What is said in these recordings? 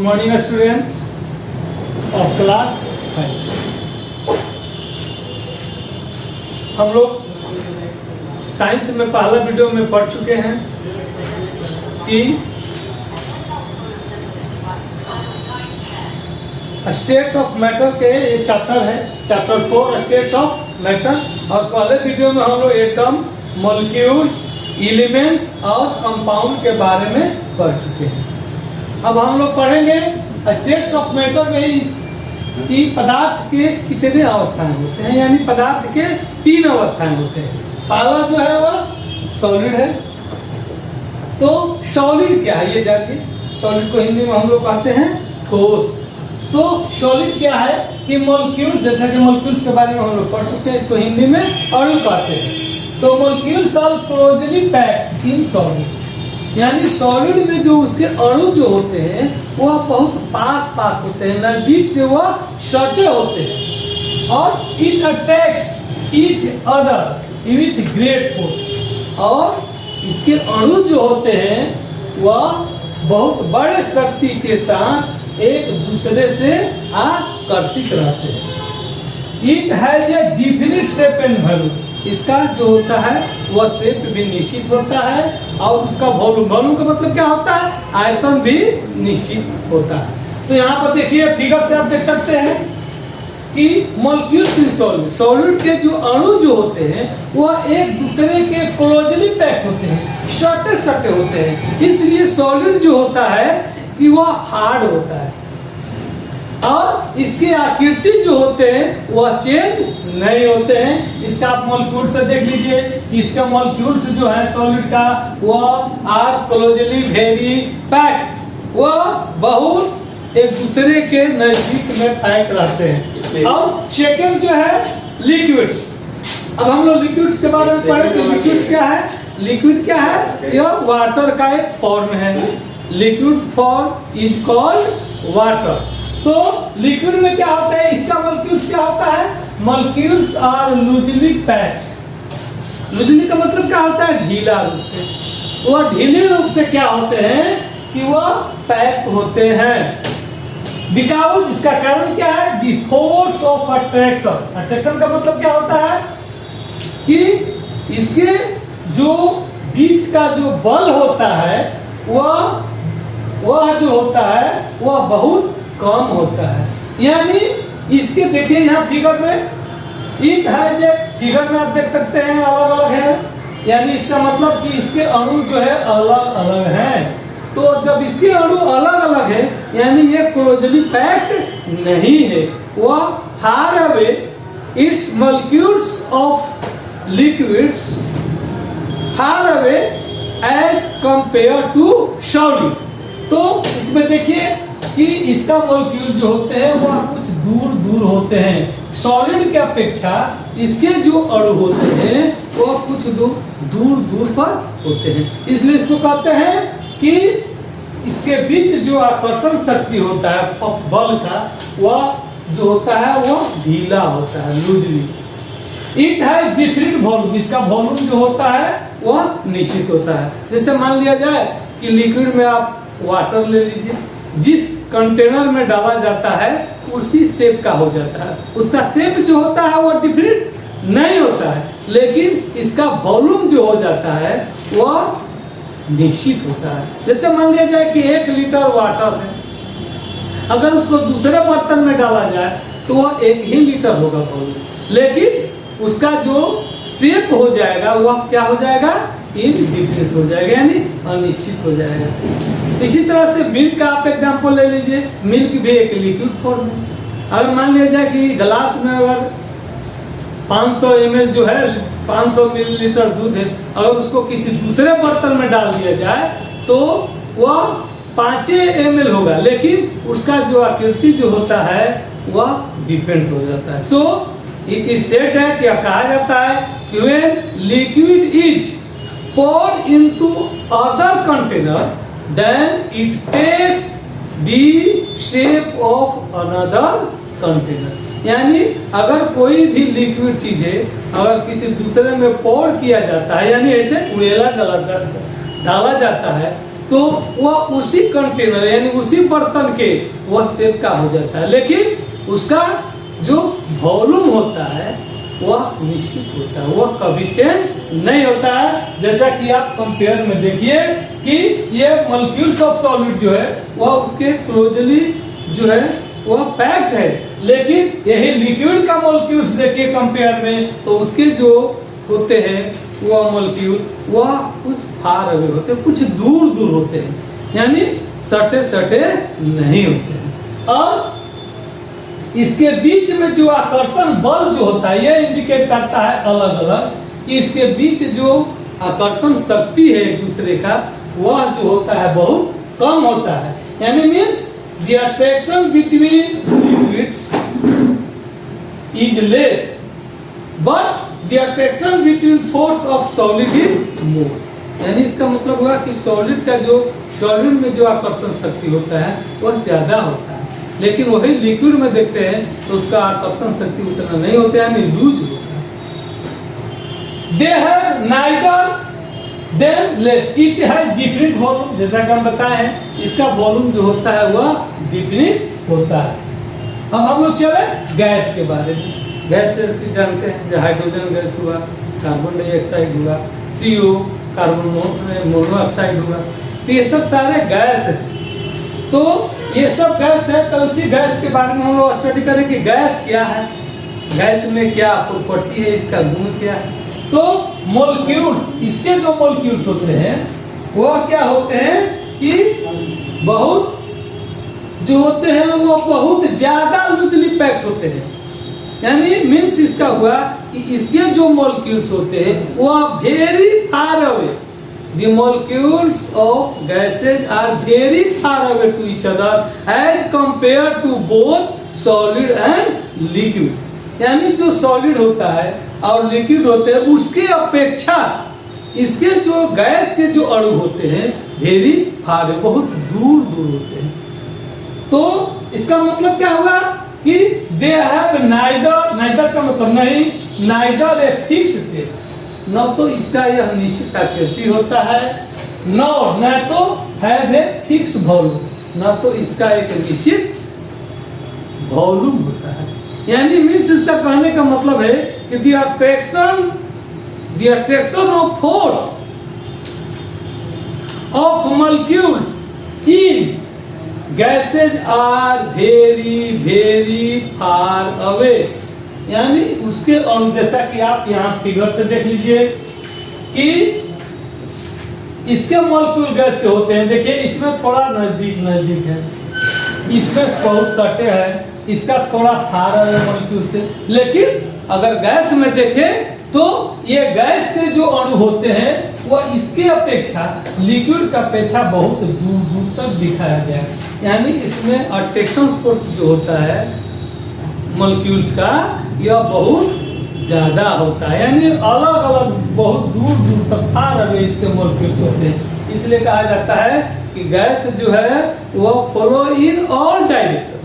Morning students of class 5। हम लोग science में पहला वीडियो में पढ़ चुके हैं कि स्टेट ऑफ मैटर के ये चैप्टर है, चैप्टर 4 स्टेट्स ऑफ मैटर। और पहले वीडियो में हम लोग एटम, मॉलिक्यूल्स, एलिमेंट और कंपाउंड के बारे में पढ़ चुके हैं। अब हम लोग पढ़ेंगे स्टेट्स ऑफ मैटर में कि पदार्थ के कितने अवस्थाएं होते हैं, यानी पदार्थ के 3 अवस्थाएं होते हैं। पहला जो है वह सॉलिड है। तो सॉलिड क्या है ये जानिए। सॉलिड को हिंदी में हम लोग कहते हैं ठोस। तो सॉलिड क्या है कि मॉलिक्यूल, जैसा कि मॉलिक्यूल्स के बारे में हम लोग पढ़ चुके हैं, इसको हिंदी में अणु कहते हैं। तो molecules are closely packed in solid, यानी सॉलिड में जो उसके अणु जो होते हैं वह बहुत पास होते हैं, नजदीक से वह सटे होते हैं। और it attacks each other with great force, और इसके अणु जो होते हैं वह बहुत बड़े शक्ति के साथ एक दूसरे से आकर्षित रहते हैं। It has a definite shape and value, इसका जो होता है वह शेप भी निश्चित होता है और उसका वॉल्यूम का मतलब क्या होता है, आयतन भी निश्चित होता है। तो यहाँ पर देखिए फिगर से आप देख सकते हैं कि मॉलिक्यूल्स इन सॉलिड, सॉलिड के जो अणु जो होते हैं वह एक दूसरे के क्लोजली पैक्ड होते हैं, सटे होते हैं। इसलिए सॉलिड जो होता है कि वह हार्ड होता है और इसके आकृति जो होते हैं वह चेंज नहीं होते हैं। इसका आप मॉलिक्यूल से देख लीजिए कि इसका मॉलिक्यूल्स जो है सॉलिड का वह आर क्लोजली वेरी पैक्ड, वह बहुत एक दूसरे के नजदीक में पैक रहते हैं। और सेकंड जो है लिक्विड्स। अब हम लोग लिक्विड्स के बारे में पढ़ेंगे। लिक्विड्स क्या है? लिक्विड क्या है? यह वाटर का एक फॉर्म है। Liquid form is called water. तो लिक्विड में क्या होता है, इसका मॉलिक्यूल्स क्या होता है? Molecules are loosely packed. Loosely का मतलब क्या होता है? ढीला रूप से। वह ढीले रूप से क्या होते हैं कि वह पैक होते हैं। बिकॉज इसका कारण क्या है? The force of attraction. Attraction का मतलब क्या होता है कि इसके जो बीच का जो बल होता है वह जो होता है वह बहुत कम होता है। यानी इसके देखिए यहाँ फिगर में इट है, जो फिगर में आप देख सकते हैं अलग अलग है, यानी इसका मतलब कि इसके अणु जो है अलग अलग हैं। तो जब इसके अणु अलग अलग है यानी ये क्लोजली पैक्ड नहीं है, वह far away it's molecules of liquids far away as compare to solid. तो इसमें देखिए कि इसका मॉलिक्यूल जो होते हैं वह कुछ दूर होते हैं। सॉलिड के अपेक्षा इसके जो अणु होते हैं वह कुछ दूर पर होते हैं। इसलिए इसको कहते हैं कि इसके बीच जो आकर्षण शक्ति होता है बल का, वह जो होता है वह ढीला होता है, लूजली। इट है डिफरेंट वॉल्यूम, इसका वॉल्यूम जो होता है वह निश्चित होता है। जैसे मान लिया जाए कि लिक्विड में आप वाटर ले लीजिए, जिस कंटेनर में डाला जाता है उसी शेप का हो जाता है। उसका शेप जो होता है वो डिफरेंट नहीं होता है, लेकिन इसका वॉल्यूम जो हो जाता है वह निश्चित होता है। जैसे मान लिया जाए कि 1 लीटर वाटर है, अगर उसको दूसरे बर्तन में डाला जाए तो वह 1 ही लीटर होगा वॉल्यूम, लेकिन उसका जो शेप हो जाएगा वह क्या हो जाएगा? इनडिफिनिट हो जाएगा, यानी अनिश्चित हो जाएगा। इसी तरह से मिल्क का आप एग्जांपल ले लीजिए। मिल्क भी एक लिक्विड फॉर्म है। अगर मान लिया जाए कि गिलास में अगर 500 ml जो है 500 मिलीलीटर दूध है, अगर उसको किसी दूसरे बर्तन में डाल दिया जाए तो वह 5 ml होगा, लेकिन उसका जो आकृति जो होता है वह डिपेंड हो जाता है। So it is said that, या कहा जाता है कि when liquid is poured into other container then it takes the shape of another container। यानी अगर कोई भी लिक्विड चीज है अगर किसी दूसरे में पोर किया जाता है, यानी ऐसे उड़ेला डाला जाता है, तो वह उसी कंटेनर यानी उसी बर्तन के वह शेप का हो जाता है, लेकिन उसका जो वॉल्यूम होता है वह निश्चित होता है, वह कभी चेंज नहीं होता है। जैसा कि आप कंपेयर में देखिए कि ये मॉलिक्यूल्स ऑफ सॉलिड जो है वह उसके क्लोजली जो है वह पैक्ड है, लेकिन यही लिक्विड का मॉलिक्यूल्स देखिए कंपेयर में, तो उसके जो होते हैं वह मॉलिक्यूल वह कुछ फार अवे होते हैं, कुछ दूर दूर होते हैं, यानी सटे सटे नहीं होते हैं। और इसके बीच में जो आकर्षण बल जो होता है यह इंडिकेट करता है अलग अलग कि इसके बीच जो आकर्षण शक्ति है एक दूसरे का वह जो होता है बहुत कम होता है, यानी means the attraction between liquids is less but the attraction between force of solid is more. यानी इसका मतलब हुआ कि सॉलिड का जो सॉलिड में जो आकर्षण शक्ति होता है वह ज्यादा होता है, लेकिन वही लिक्विड में देखते हैं तो उसका आकर्षण शक्ति उतना नहीं होता है, यानी लूज होता है। They have neither than less it has different volume, जैसा कि हम बताए हैं इसका वॉल्यूम जो होता है वह डिफरेंट होता है। अब हम लोग चले गैस के बारे में। गैस से जानते हैं जो हाइड्रोजन गैस हुआ, कार्बन डाइऑक्साइड हुआ, CO कार्बन मोनोऑक्साइड हुआ, तो ये सब सारे गैस है। तो ये सब गैस है, तो उसी गैस के बारे में हम लोग स्टडी करें कि गैस क्या है, गैस में क्या प्रॉपर्टी है, इसका गुण क्या है। तो मॉलिक्यूल्स, इसके जो मॉलिक्यूल्स होते हैं वो क्या होते हैं कि बहुत जो होते हैं वो बहुत ज्यादा लूजली पैक्ड होते हैं, यानी मीन्स इसका हुआ कि इसके जो मॉलिक्यूल्स होते हैं वह very far away, the molecules of gases are very far away to each other as compared to both solid and liquid। यानी जो सॉलिड होता है और लिक्विड होते हैं उसके अपेक्षा इसके जो गैस के जो अणु होते हैं वेरी फार, बहुत दूर दूर होते हैं। तो इसका मतलब क्या हुआ कि दे हैव नाइदर, नाइदर का मतलब नहीं, नाइदर ए फिक्स शेप, न तो इसका यह निश्चित आकृति होता है, न तो हैव ए फिक्स वॉल्यूम, न तो इसका एक निश्चित वॉल्यूम होता है। यानी मीन्स इसका कहने का मतलब है कि the attraction of force of molecules in gases are very very far away, यानी उसके अणु, जैसा कि आप यहाँ फिगर से देख लीजिए कि इसके मॉलिक्यूल गैस के होते हैं, देखिए इसमें थोड़ा नजदीक नजदीक है, इसमें बहुत सटे है, इसका थोड़ा फार है मॉलिक्यूल से, लेकिन अगर गैस में देखें तो ये गैस के जो अणु होते हैं वह इसके अपेक्षा लिक्विड का अपेक्षा बहुत दूर दूर तक दिखाया गया है, यानी इसमें अट्रैक्शन फोर्स जो होता है मॉलिक्यूल्स का यह बहुत ज्यादा होता है, यानी अलग अलग बहुत दूर दूर तक फार अवे इसके मॉलिक्यूल्स होते हैं। इसलिए कहा जाता है कि गैस जो है वह फॉलो इन ऑल डायरेक्शन,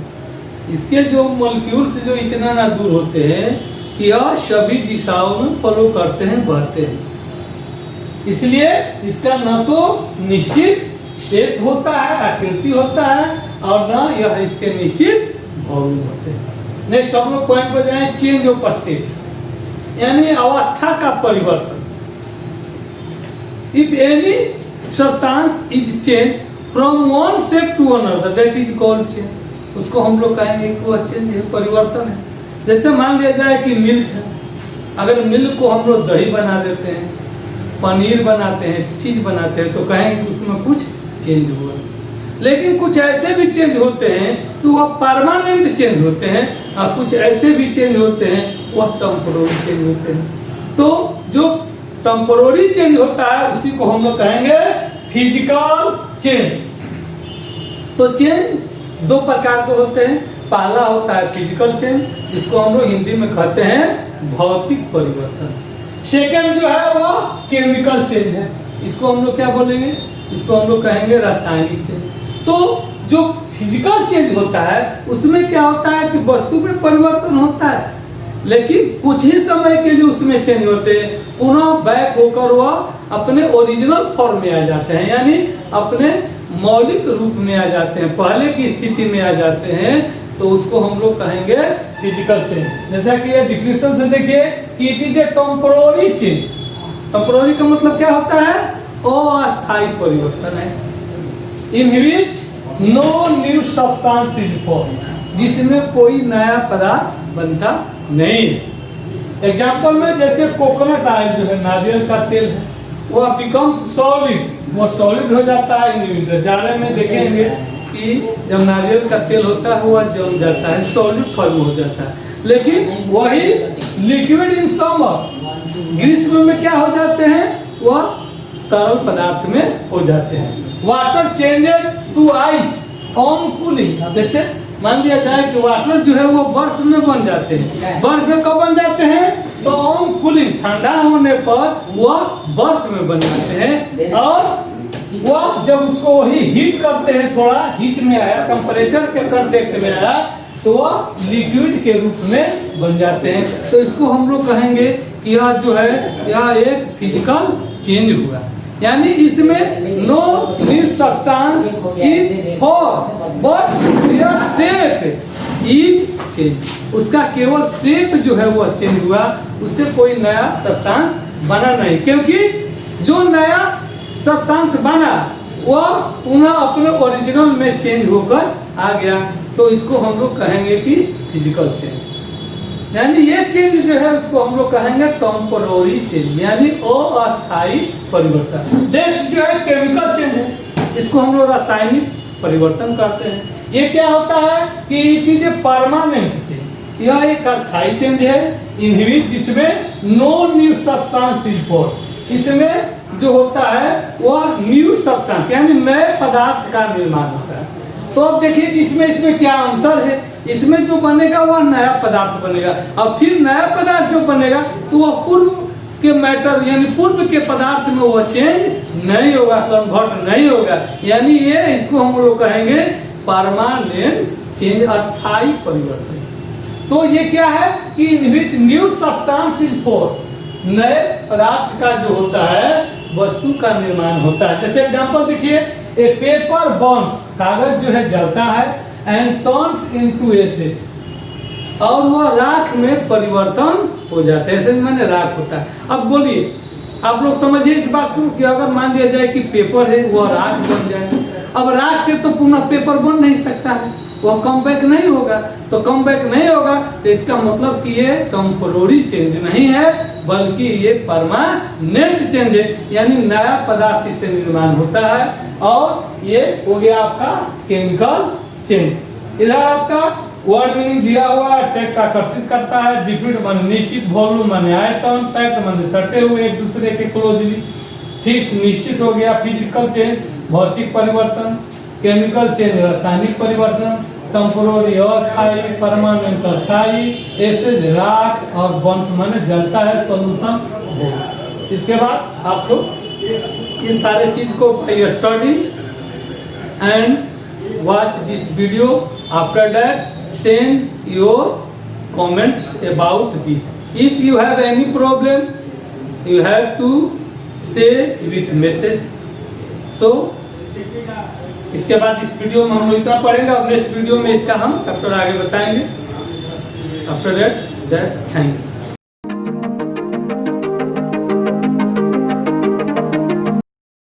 इसके जो मॉलिक्यूल्स जो इतना ना दूर होते हैं कि यह सभी दिशाओं में फॉलो करते हैं, बढ़ते हैं। इसलिए इसका न तो निश्चित शेप होता है, आकृति होता है, और न यह इसके निश्चित वॉल्यूम होते हैं। नेक्स्ट हम लोग पॉइंट पर जाएं, चेंज ऑफ स्टेट, यानी अवस्था का परिवर्तन। If any substance is change from one set to another that is called change, उसको हम लोग कहेंगे कि वह चेंज है, परिवर्तन है। जैसे मान लिया जाए कि मिल्क है, अगर मिल्क को हम लोग दही बना देते हैं, पनीर बनाते हैं, चीज बनाते हैं, तो कहेंगे कि उसमें कुछ चेंज हुआ। लेकिन कुछ ऐसे भी चेंज होते हैं तो वह परमानेंट चेंज होते हैं, और कुछ ऐसे भी चेंज होते हैं वह टेम्पोररी चेंज होते हैं। तो जो टेम्पोररी चेंज होता है उसी को हम लोग कहेंगे फिजिकल चेंज। तो चेंज दो प्रकार के होते हैं, पहला होता है फिजिकल चेंज, जिसको हम लोग हिंदी में कहते हैं भौतिक परिवर्तन। सेकंड जो है वो केमिकल चेंज है, इसको हम लोग क्या बोलेंगे, इसको हम लोग कहेंगे रासायनिक चेंज। तो जो फिजिकल चेंज होता है उसमें क्या होता है कि वस्तु में परिवर्तन होता है, लेकिन कुछ ही समय के लिए उसमें चेंज होते हैं, पुनः बैक होकर वह अपने ओरिजिनल फॉर्म में आ जाते हैं, यानी अपने मौलिक रूप में आ जाते हैं, पहले की स्थिति में आ जाते हैं। तो उसको हम लोग कहेंगे फिजिकल चेंज। जैसा कि ये डिफिनेशन से देखिए कि it is a temporary change. Temporary का मतलब क्या होता है? अस्थायी परिवर्तन है। In which no new substance is form, जिसमें कोई नया पदार्थ बनता नहीं। एग्जाम्पल में जैसे कोकोनट ऑयल जो है, नारियल का तेल है, वह बिकम्स सॉलिड, वो सॉलिड हो जाता है। इंडिविजुअल जाने में देखेंगे कि जब नारियल का तेल होता है वह जम जाता है, सॉलिड फॉर्म हो जाता है। लेकिन वही लिक्विड इन समर, ग्रीष्म में क्या हो जाते हैं? वह तरल पदार्थ में हो जाते हैं। Water changes to ice on cooling. जैसे मान लिया जाए कि वाटर जो है वो बर्फ में बन जाते हैं। बर्फ में कब बन जाते हैं? तो ऑन कूलिंग, ठंडा होने पर वह बर्फ में बन जाते हैं। और वह जब उसको वही हीट करते हैं, थोड़ा हीट में आया, टेम्परेचर के कंटेक्ट में आया, तो वह लिक्विड के रूप में बन जाते हैं। तो इसको हम लोग कहेंगे कि यह जो है यह एक फिजिकल चेंज हुआ, यानी इसमें no new substance is form but their shape is change. उसका केवल शेप जो है वो चेंज हुआ, उससे कोई नया सब्सटेंस बना नहीं। क्योंकि जो नया सब्सटेंस बना वह पुनः अपने ओरिजिनल में चेंज होकर आ गया। तो इसको हम लोग कहेंगे कि फिजिकल चेंज। यानी ये चेंज जो है उसको हम लोग कहेंगे टेम्पोररी चेंज, यानी अस्थायी परिवर्तन। नेक्स्ट जो है केमिकल चेंज है, इसको हम लोग रासायनिक परिवर्तन करते हैं। ये क्या होता है कि it is a permanent change, यह एक अस्थायी चेंज है। इनहिबिट, जिसमें no new substance is form, इसमें जो होता है वह न्यू सब्सटेंस यानी नए पदार्थ का निर्माण होता है। तो अब देखिए इसमें क्या अंतर है? इसमें जो बनेगा वह नया पदार्थ बनेगा, और फिर नया पदार्थ जो बनेगा तो वह पूर्व के मैटर यानी पूर्व के पदार्थ में वह चेंज नहीं होगा, कन्वर्ट नहीं होगा। यानी ये इसको हम लोग कहेंगे परमानेंट चेंज, अस्थायी परिवर्तन। तो ये क्या है कि in which new substance is form, नए पदार्थ का जो होता है वस्तु का निर्माण होता है। जैसे एग्जांपल देखिए, ए पेपर बर्न्स, कागज जो है जलता है, एंड टर्न्स इनटू एसिड, और वह राख में परिवर्तन हो जाता है। एसिड माने राख होता है। अब बोलिए आप लोग समझिए इस बात को कि अगर मान लिया जाए कि पेपर है वह राख बन जाए, अब राख से तो पुनः पेपर बन नहीं सकता है, वह कम बैक नहीं होगा। तो कम बैक नहीं होगा तो इसका मतलब कि ये टेम्पोररी चेंज नहीं है, बल्कि ये परमानेंट चेंज है, यानी नया पदार्थ इससे निर्माण होता है। और ये हो गया आपका केमिकल चेंज। इधर आपका वर्ड मीनिंग दिया हुआ है, टेक का आकर्षित करता है, डिफिट मान निश्चित, वॉल्यूम मान आयतन, पैक्ट मान सटे हुए एक दूसरे के क्लोजली, फिक्स निश्चित हो गया। फिजिकल चेंज भौतिक परिवर्तन, केमिकल चेंज रासायनिक परिवर्तन, टेम्पोररी अस्थायी, परमानेंट अस्थायी, एसिड राख, और बर्न्स माने जलता है, सॉल्यूशन। इसके बाद आप लोग इस सारे चीज को study and watch this video. After that send your comments about this. If you have any problem you have to say with message. So इसके बाद इस वीडियो में हम लोग इतना पढ़ेंगे, और नेक्स्ट वीडियो में इसका हम चैप्टर आगे बताएंगे। After that thank you.